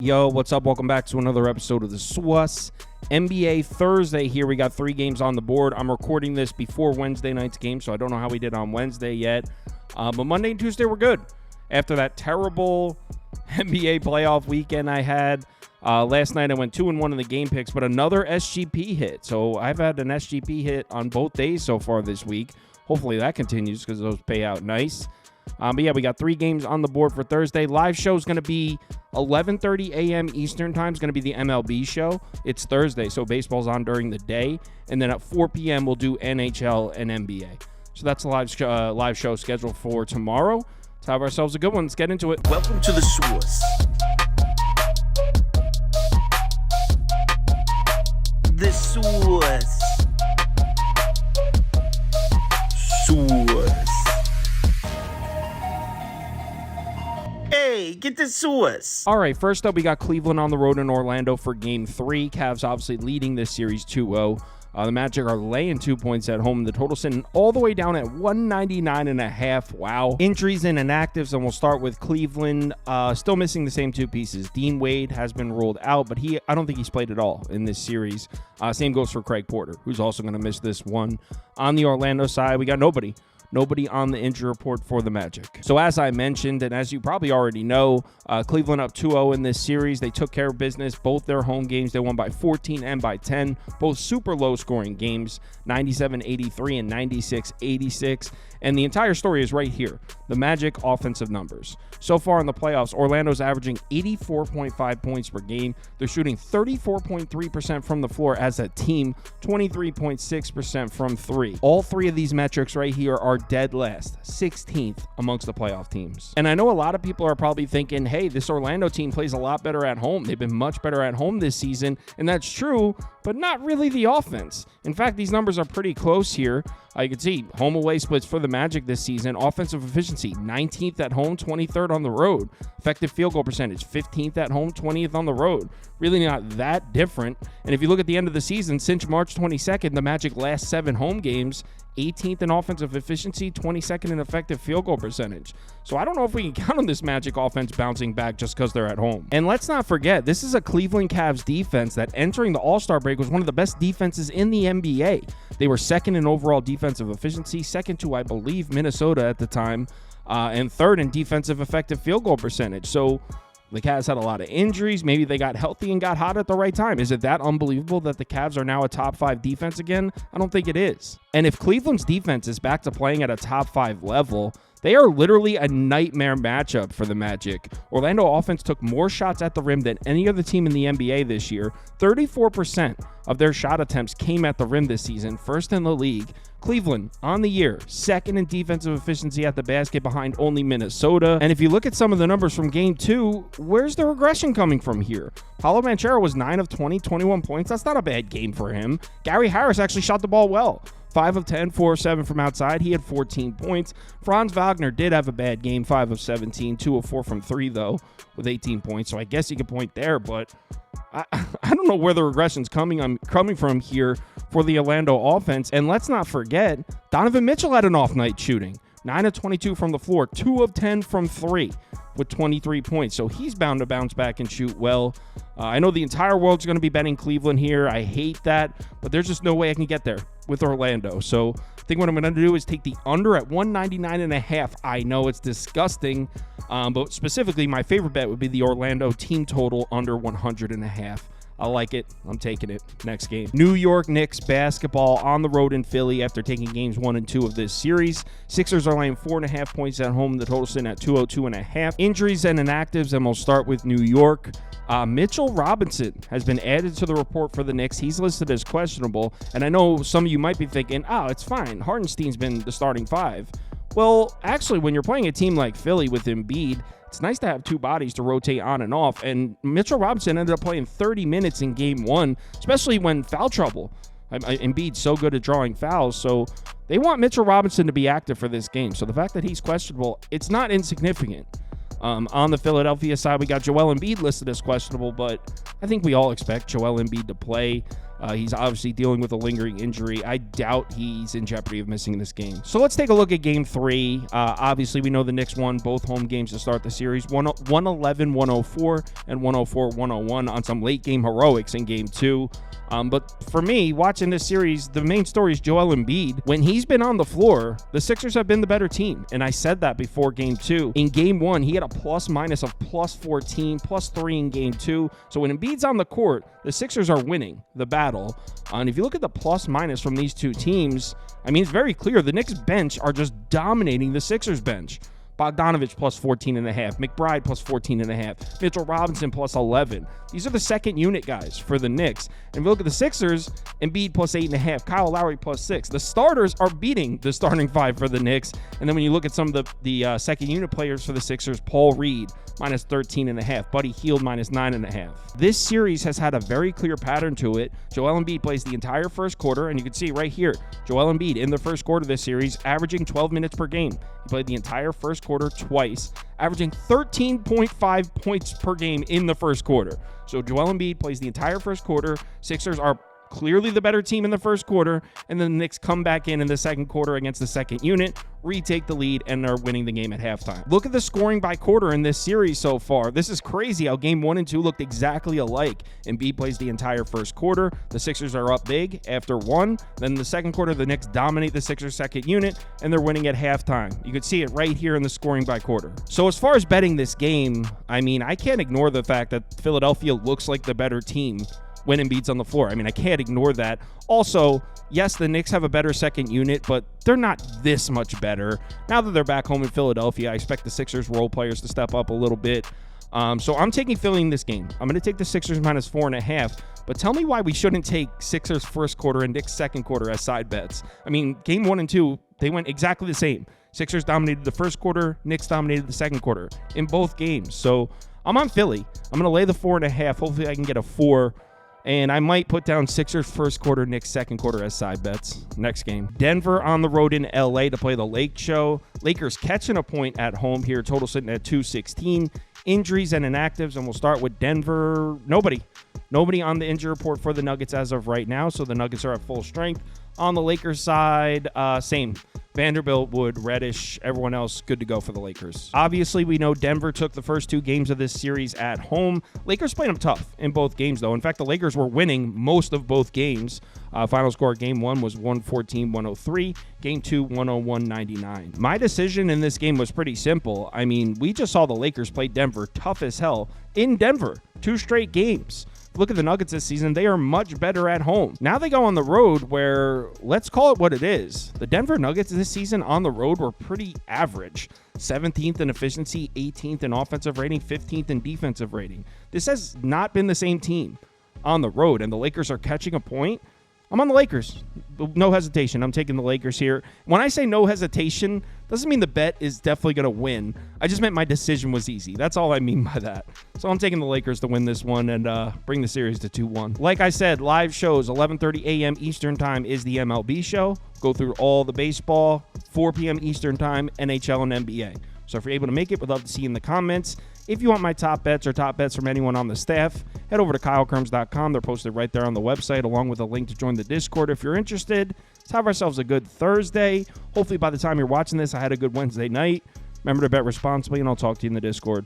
Yo, what's up? Welcome back to another episode of the SWUS. NBA Thursday here. We got 3 games on the board. I'm recording this before Wednesday night's game, so I don't know how we did on Wednesday yet. But Monday and Tuesday were good. After that terrible NBA playoff weekend I had, last night I went 2-1 in the game picks, but another SGP hit. So I've had an SGP hit on both days so far this week. Hopefully that continues because those pay out nice. But yeah, we got 3 games on the board for Thursday. Live show is going to be 11:30 a.m. Eastern time. Is going to be the MLB show. It's Thursday, so baseball's on during the day. And then at 4 p.m., we'll do NHL and NBA. So that's a live show scheduled for tomorrow. Let's have ourselves a good one. Let's get into it. Welcome to the SWUS. The SWUS. SWUS. Hey, get the SWUS. All right, first up, we got Cleveland on the road in Orlando for Game 3. Cavs obviously leading this series 2-0. The Magic are laying 2 points at home. The total sitting all the way down at 199.5. Wow. Injuries and inactives, and we'll start with Cleveland. Still missing the same 2 pieces. Dean Wade has been ruled out, but I don't think he's played at all in this series. Same goes for Craig Porter, who's also going to miss this one. On the Orlando side, we got nobody on the injury report for the Magic. So as I mentioned, and as you probably already know, Cleveland up 2-0 in this series. They took care of business. Both their home games, they won by 14 and by 10. Both super low-scoring games, 97-83 and 96-86. And the entire story is right here, the Magic offensive numbers. So far in the playoffs, Orlando's averaging 84.5 points per game. They're shooting 34.3% from the floor as a team, 23.6% from 3. All 3 of these metrics right here are dead last, 16th amongst the playoff teams. And I know a lot of people are probably thinking, hey, this Orlando team plays a lot better at home. They've been much better at home this season, and that's true, but not really the offense. In fact, these numbers are pretty close here. You can see home away splits for the Magic this season. Offensive efficiency, 19th at home, 23rd on the road. Effective field goal percentage, 15th at home, 20th on the road. Really not that different. And if you look at the end of the season, since March 22nd, the Magic last 7 home games, 18th in offensive efficiency, 22nd in effective field goal percentage. So I don't know if we can count on this Magic offense bouncing back just because they're at home. And let's not forget, this is a Cleveland Cavs defense that entering the All-Star break was one of the best defenses in the NBA. They were second in overall defensive efficiency, second to, I believe, Minnesota at the time, and third in defensive effective field goal percentage. So the Cavs had a lot of injuries. Maybe they got healthy and got hot at the right time. Is it that unbelievable that the Cavs are now a top 5 defense again? I don't think it is. And if Cleveland's defense is back to playing at a top 5 level, they are literally a nightmare matchup for the Magic. Orlando offense took more shots at the rim than any other team in the NBA this year. 34% of their shot attempts came at the rim this season, first in the league. Cleveland, on the year, second in defensive efficiency at the basket behind only Minnesota. And if you look at some of the numbers from Game 2, where's the regression coming from here? Paulo Banchero was 9 of 20, 21 points. That's not a bad game for him. Gary Harris actually shot the ball well. 5 of 10, 4 of 7 from outside. He had 14 points. Franz Wagner did have a bad game, 5 of 17, 2 of 4 from 3, though, with 18 points. So I guess you could point there, but I don't know where the regression's coming from here for the Orlando offense. And let's not forget, Donovan Mitchell had an off night shooting. 9 of 22 from the floor, 2 of 10 from 3 with 23 points. So he's bound to bounce back and shoot well. I know the entire world's going to be betting Cleveland here. I hate that, but there's just no way I can get there with Orlando. So I think what I'm going to do is take the under at 199.5. I know it's disgusting, but specifically my favorite bet would be the Orlando team total under 100.5. I like it. I'm taking it. Next game. New York Knicks basketball on the road in Philly after taking games 1 and 2 of this series. Sixers are laying 4.5 points at home. The total sitting at 202.5. Injuries and inactives, and we'll start with New York. Mitchell Robinson has been added to the report for the Knicks. He's listed as questionable, and I know some of you might be thinking, oh, it's fine. Hartenstein's been the starting 5. Well, actually, when you're playing a team like Philly with Embiid, it's nice to have 2 bodies to rotate on and off, and Mitchell Robinson ended up playing 30 minutes in Game 1, especially when foul trouble. Embiid's so good at drawing fouls, so they want Mitchell Robinson to be active for this game. So the fact that he's questionable, it's not insignificant. On the Philadelphia side, we got Joel Embiid listed as questionable, but I think we all expect Joel Embiid to play. He's obviously dealing with a lingering injury. I doubt he's in jeopardy of missing this game. So let's take a look at Game 3. Obviously, we know the Knicks won both home games to start the series, 111-104 and 104-101 on some late-game heroics in Game 2. But for me, watching this series, the main story is Joel Embiid. When he's been on the floor, the Sixers have been the better team, and I said that before Game 2. In Game 1, he had a plus-minus of +14, +3 in Game 2. So when Embiid's on the court, the Sixers are winning the battle. And if you look at the plus-minus from these two teams, I mean, it's very clear. The Knicks bench are just dominating the Sixers bench. Bogdanovich plus 14.5, McBride plus 14.5, Mitchell Robinson plus 11. These are the second unit guys for the Knicks. And if you look at the Sixers, Embiid plus 8.5, Kyle Lowry plus 6. The starters are beating the starting five for the Knicks. And then when you look at some of the second unit players for the Sixers, Paul Reed minus 13.5, Buddy Hield minus 9.5. This series has had a very clear pattern to it. Joel Embiid plays the entire first quarter, and you can see right here, Joel Embiid in the first quarter of this series, averaging 12 minutes per game. He played the entire first quarter twice, averaging 13.5 points per game in the first quarter. So Joel Embiid plays the entire first quarter. Sixers are clearly the better team in the first quarter, and then the Knicks come back in the second quarter against the second unit, retake the lead, and are winning the game at halftime. Look at the scoring by quarter in this series so far. This is crazy how game 1 and 2 looked exactly alike. Embiid plays the entire first quarter. The Sixers are up big after 1. Then the second quarter, the Knicks dominate the Sixers second unit, and they're winning at halftime. You can see it right here in the scoring by quarter. So as far as betting this game, I mean, I can't ignore the fact that Philadelphia looks like the better team when Embiid's on the floor. I mean, I can't ignore that. Also, yes, the Knicks have a better second unit, but they're not this much better. Now that they're back home in Philadelphia, I expect the Sixers role players to step up a little bit. So I'm taking Philly in this game. I'm going to take the Sixers minus 4.5, but tell me why we shouldn't take Sixers first quarter and Knicks second quarter as side bets. I mean, game 1 and 2, they went exactly the same. Sixers dominated the first quarter, Knicks dominated the second quarter in both games. So I'm on Philly. I'm going to lay the 4.5. Hopefully I can get a 4. And I might put down Sixers first quarter, Knicks second quarter as side bets. Next game, Denver on the road in LA to play the Lake Show. Lakers catching a point at home here. Total sitting at 216. Injuries and inactives, and we'll start with Denver. Nobody on the injury report for the Nuggets as of right now, so the Nuggets are at full strength. On the Lakers side, same. Vanderbilt, Wood, Reddish, everyone else good to go for the Lakers. Obviously, we know Denver took the first 2 games of this series at home. Lakers played them tough in both games, though. In fact, the Lakers were winning most of both games. Final score game 1 was 114-103. Game 2, 101-99. My decision in this game was pretty simple. I mean, we just saw the Lakers play Denver tough as hell in Denver. 2 straight games. Look at the Nuggets this season. They are much better at home. Now they go on the road where, let's call it what it is. The Denver Nuggets this season on the road were pretty average. 17th in efficiency, 18th in offensive rating, 15th in defensive rating. This has not been the same team on the road, and the Lakers are catching a point. I'm on the Lakers. No hesitation. I'm taking the Lakers here. When I say no hesitation, doesn't mean the bet is definitely going to win. I just meant my decision was easy. That's all I mean by that. So I'm taking the Lakers to win this one and bring the series to 2-1. Like I said, live shows, 11:30 a.m. Eastern Time is the MLB show. Go through all the baseball, 4 p.m. Eastern Time, NHL and NBA. So if you're able to make it, we'd love to see you in the comments. If you want my top bets or top bets from anyone on the staff, head over to KyleKirms.com. They're posted right there on the website, along with a link to join the Discord if you're interested. Let's have ourselves a good Thursday. Hopefully by the time you're watching this, I had a good Wednesday night. Remember to bet responsibly, and I'll talk to you in the Discord.